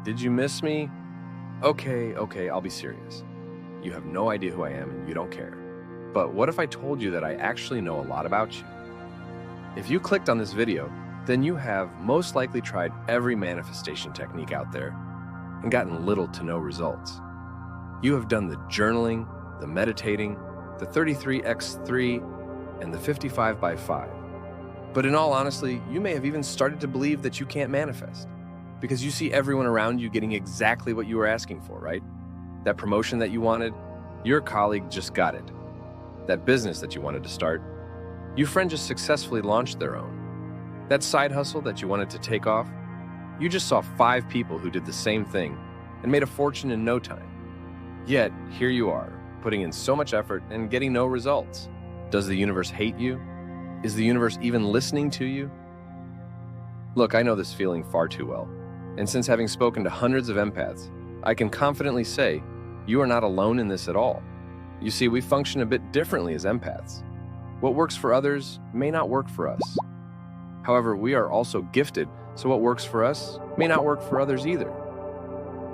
Did you miss me? Okay, I'll be serious. You have no idea who I am and you don't care. But what if I told you that I actually know a lot about you? If you clicked on this video, then you have most likely tried every manifestation technique out there and gotten little to no results. You have done the journaling, the meditating, the 33x3, and the 55x5. But in all honesty, you may have even started to believe that you can't manifest because you see everyone around you getting exactly what you were asking for, right? That promotion that you wanted, your colleague just got it. That business that you wanted to start, your friend just successfully launched their own. That side hustle that you wanted to take off, you just saw 5 people who did the same thing and made a fortune in no time. Yet, here you are, putting in so much effort and getting no results. Does the universe hate you? Is the universe even listening to you? Look, I know this feeling far too well. And since having spoken to hundreds of empaths, I can confidently say you are not alone in this at all. You see, we function a bit differently as empaths. What works for others may not work for us. However, we are also gifted, so what works for us may not work for others either.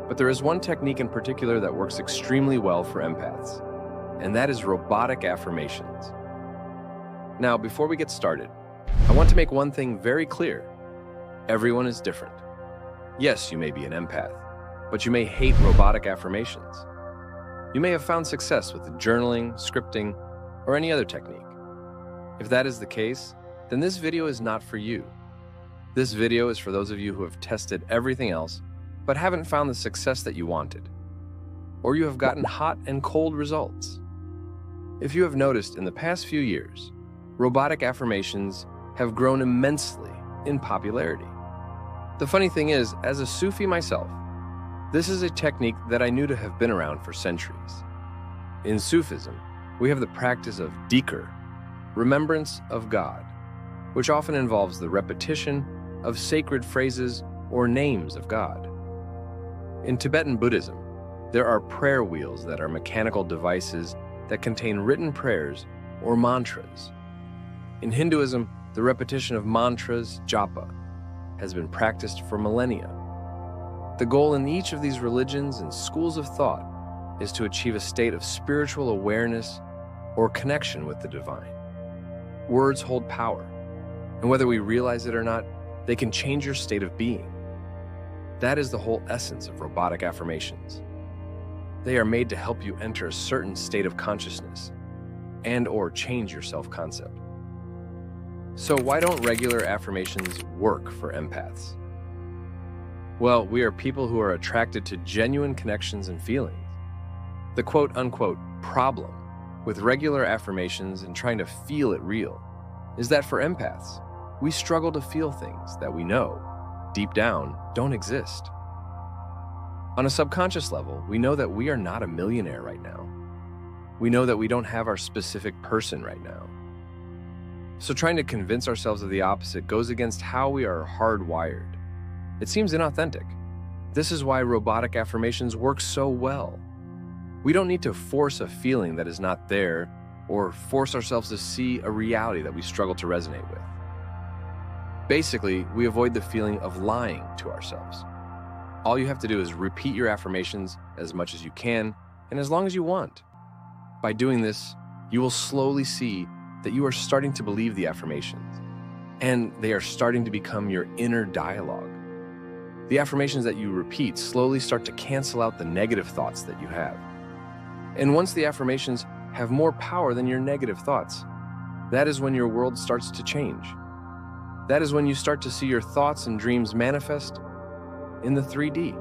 But there is one technique in particular that works extremely well for empaths, and that is robotic affirmations. Now, before we get started, I want to make one thing very clear. Everyone is different. Yes, you may be an empath, but you may hate robotic affirmations. You may have found success with the journaling, scripting, or any other technique. If that is the case, then this video is not for you. This video is for those of you who have tested everything else, but haven't found the success that you wanted, or you have gotten hot and cold results. If you have noticed in the past few years, robotic affirmations have grown immensely in popularity. The funny thing is, as a Sufi myself, this is a technique that I knew to have been around for centuries. In Sufism, we have the practice of dhikr, remembrance of God, which often involves the repetition of sacred phrases or names of God. In Tibetan Buddhism, there are prayer wheels that are mechanical devices that contain written prayers or mantras. In Hinduism, the repetition of mantras, japa, has been practiced for millennia. The goal in each of these religions and schools of thought is to achieve a state of spiritual awareness or connection with the divine. Words hold power, and whether we realize it or not, they can change your state of being. That is the whole essence of robotic affirmations. They are made to help you enter a certain state of consciousness and/or change your self-concept. So why don't regular affirmations work for empaths? Well, we are people who are attracted to genuine connections and feelings. The quote-unquote problem with regular affirmations and trying to feel it real is that for empaths, we struggle to feel things that we know, deep down, don't exist. On a subconscious level, we know that we are not a millionaire right now. We know that we don't have our specific person right now. So trying to convince ourselves of the opposite goes against how we are hardwired. It seems inauthentic. This is why robotic affirmations work so well. We don't need to force a feeling that is not there or force ourselves to see a reality that we struggle to resonate with. Basically, we avoid the feeling of lying to ourselves. All you have to do is repeat your affirmations as much as you can and as long as you want. By doing this, you will slowly see that you are starting to believe the affirmations, and they are starting to become your inner dialogue. The affirmations that you repeat slowly start to cancel out the negative thoughts that you have. And once the affirmations have more power than your negative thoughts, that is when your world starts to change. That is when you start to see your thoughts and dreams manifest in the 3D.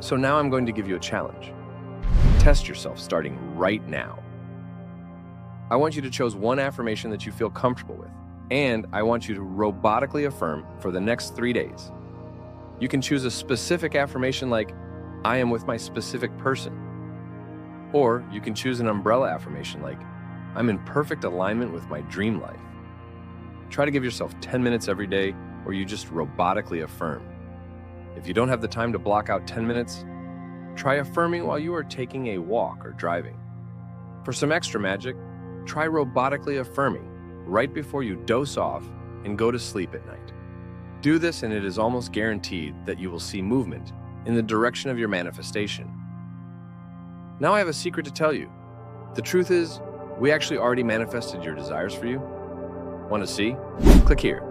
So now I'm going to give you a challenge. Test yourself starting right now. I want you to choose one affirmation that you feel comfortable with, and I want you to robotically affirm for the next 3 days. You can choose a specific affirmation like, I am with my specific person. Or you can choose an umbrella affirmation like, I'm in perfect alignment with my dream life. Try to give yourself 10 minutes every day, or you just robotically affirm. If you don't have the time to block out 10 minutes, try affirming while you are taking a walk or driving. For some extra magic, try robotically affirming right before you doze off and go to sleep at night. Do this and it is almost guaranteed that you will see movement in the direction of your manifestation. Now I have a secret to tell you. The truth is, we actually already manifested your desires for you. Want to see? Click here.